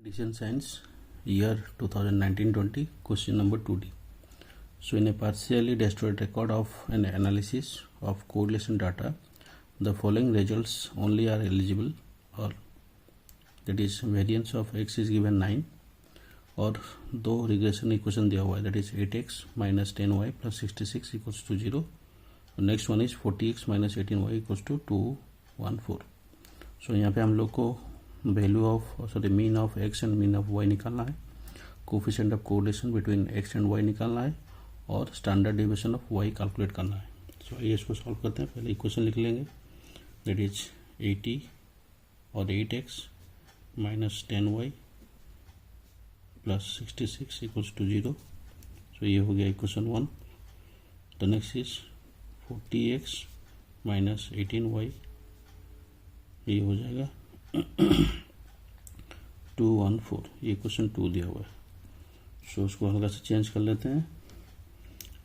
Addition Science, year 2019-20, question number 2D. So in a partially destroyed record of an analysis of correlation data, the following results only are eligible, or that is variance of x is given 9, और दो regression equation दिया हुआ है, that is 8x minus 10y plus 66 equals to 0. Next one is 40x minus 18y equals to 214. So यहाँ पे हम लोग को value of mean of x and mean of y निकालना है, coefficient of correlation between x and y निकालना है, और standard deviation of y calculate करना है. सो आइए इसको सॉल्व करते हैं. पहले इक्वेशन लिख लेंगे, दैट इज 80 और 8x minus 10y plus 66 equals to 0. So ये हो गया equation 1. The next is 40x minus 18y, ये हो जाएगा 214. ये क्वेश्चन 2 दिया हुआ है. सो उसको हल्का से चेंज कर लेते हैं.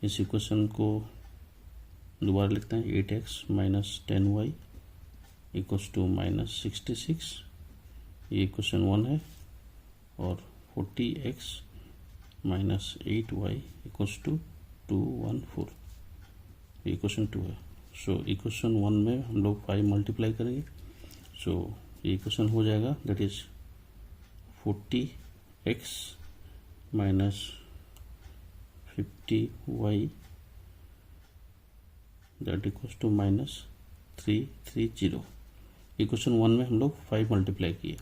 इस इक्वेशन को दोबारा लिखते हैं, 8x minus 10y equals to minus 66. ये क्वेश्चन 1 है. और 40x minus 8y equals to 214. ये क्वेश्चन 2 है. सो इक्वेशन 1 में हम लोग 5 मल्टीप्लाई करेंगे. सो ये इक्वेशन हो जाएगा, that is 40x minus 50y that equals to minus 330. Equation 1 में हम लोग 5 मल्टीप्लाई किए.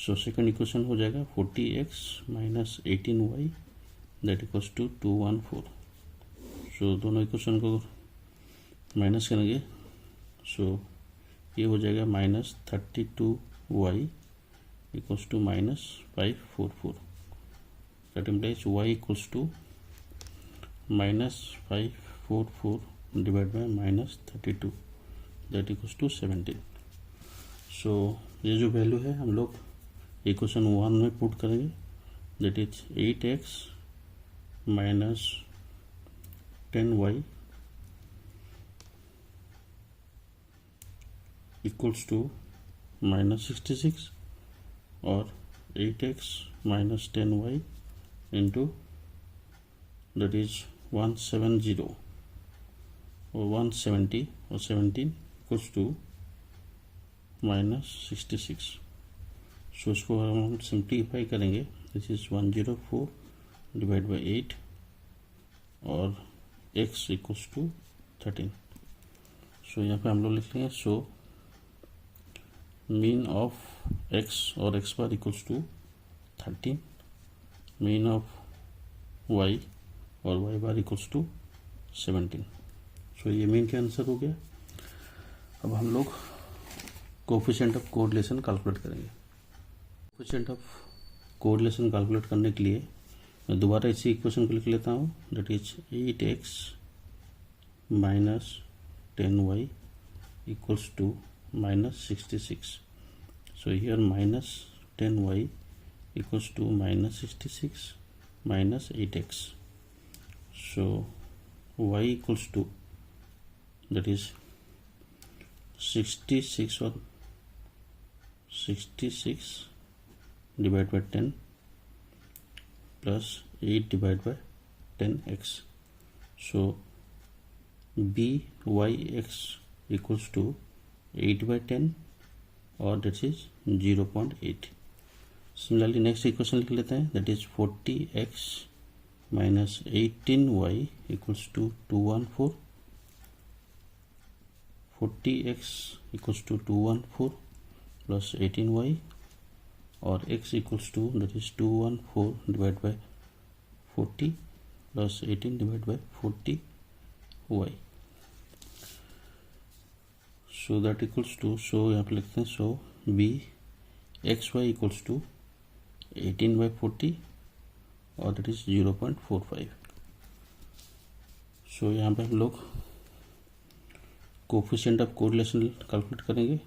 सो सेकंड इक्वेशन हो जाएगा 40x minus 18y that equals to 214. So दोनों इक्वेशन को माइनस करेंगे. सो ये हो जाएगा minus 32y equals to minus 544. That implies y equals to minus 544 divide by minus 32 that equals to 17. So ये जो वैल्यू है हम लोग इक्वेशन 1 में पुट करेंगे, that is 8x minus 10y equals to minus 66 और 8x minus 10y into that is 170 और 170 और 17 इक्वल्स टू माइनस 66. सो इसको हम सिंप्लीफाई करेंगे, दिस इज 104 डिवाइड बाई 8 और x इक्वल्स टू 13. सो यहाँ पे हम लोग लिख लेंगे, सो मीन ऑफ x और x bar equals to 13, mean of y और y bar equals to 17. So ये मीन का आंसर हो गया. अब हम लोग कोफिशिएंट ऑफ कोरिलेशन कैलकुलेट करेंगे. कोफिशिएंट ऑफ कोरिलेशन कैलकुलेट करने के लिए मैं दोबारा इसी इक्वेशन को लिख लेता हूँ, that is 8x minus 10y equals to minus 66. So here minus 10y equals to minus 66 minus 8x. So y equals to, that is 66 or 66 divided by 10 plus 8 divided by 10x. So byx equals to 8 by 10 और that is 0.8. Similarly next equation लिख लेते हैं, that is 40x minus 18y equals to 214. 40x equals to 214 plus 18y और x equals to that is 214 divide by 40 plus 18 divide by 40y. So that equals to, so यहाँ पे लिखते हैं, so B X Y equals to 18 by 40 और that is 0.45. सो यहाँ पे हम लोग कोफिशिएंट ऑफ कोरिलेशन कैलकुलेट करेंगे.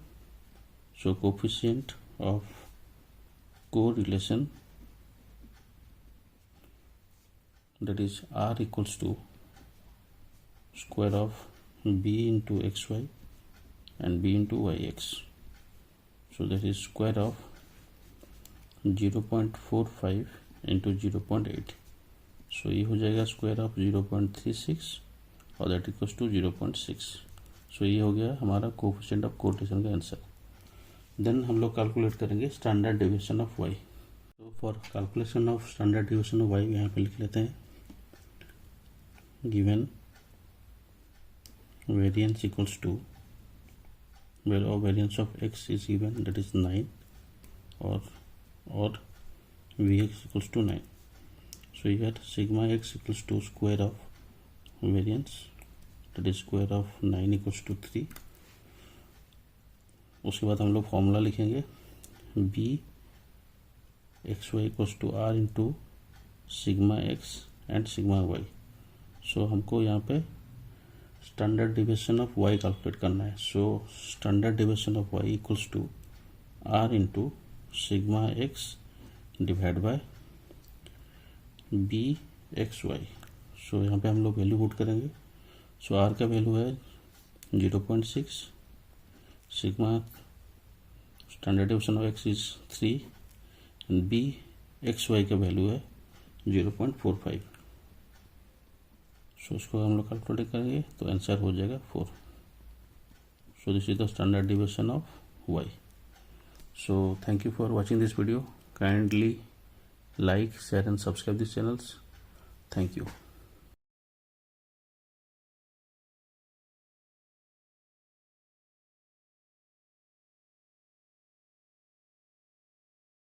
So coefficient of correlation that is R equals to square of B into X Y and b into yx. So that is square of 0.45 into 0.8, सो ये हो जाएगा square of 0.36 और that equals to 0.6। सो ये हो गया हमारा coefficient of correlation का answer. Then हम लोग कैलकुलेट करेंगे स्टैंडर्ड डेविएशन ऑफ वाई। तो for calculation of standard deviation of Y यहाँ पे लिख लेते हैं, given variance equals to value of variance of x is given, that is 9, or vx equals to 9. So here sigma x equals to square of variance, that is square of 9 equals to 3. उसके बाद हम लोग formula लिखेंगे b X Y equals to r into sigma X and sigma Y. So हमको यहाँ पे standard deviation of y calculate करना है। So standard deviation of y equals to r into sigma X divide by B X Y. So यहाँ पे हम लोग value put करेंगे। सो r का वैल्यू है 0.6, sigma standard deviation of x is 3 and B X Y का value है 0.45। सो उसको हम लोग कैलकुलेट करेंगे तो आंसर हो जाएगा 4। So this is the standard deviation of y। So thank you for watching this video. Kindly like, share and subscribe these channels. Thank you.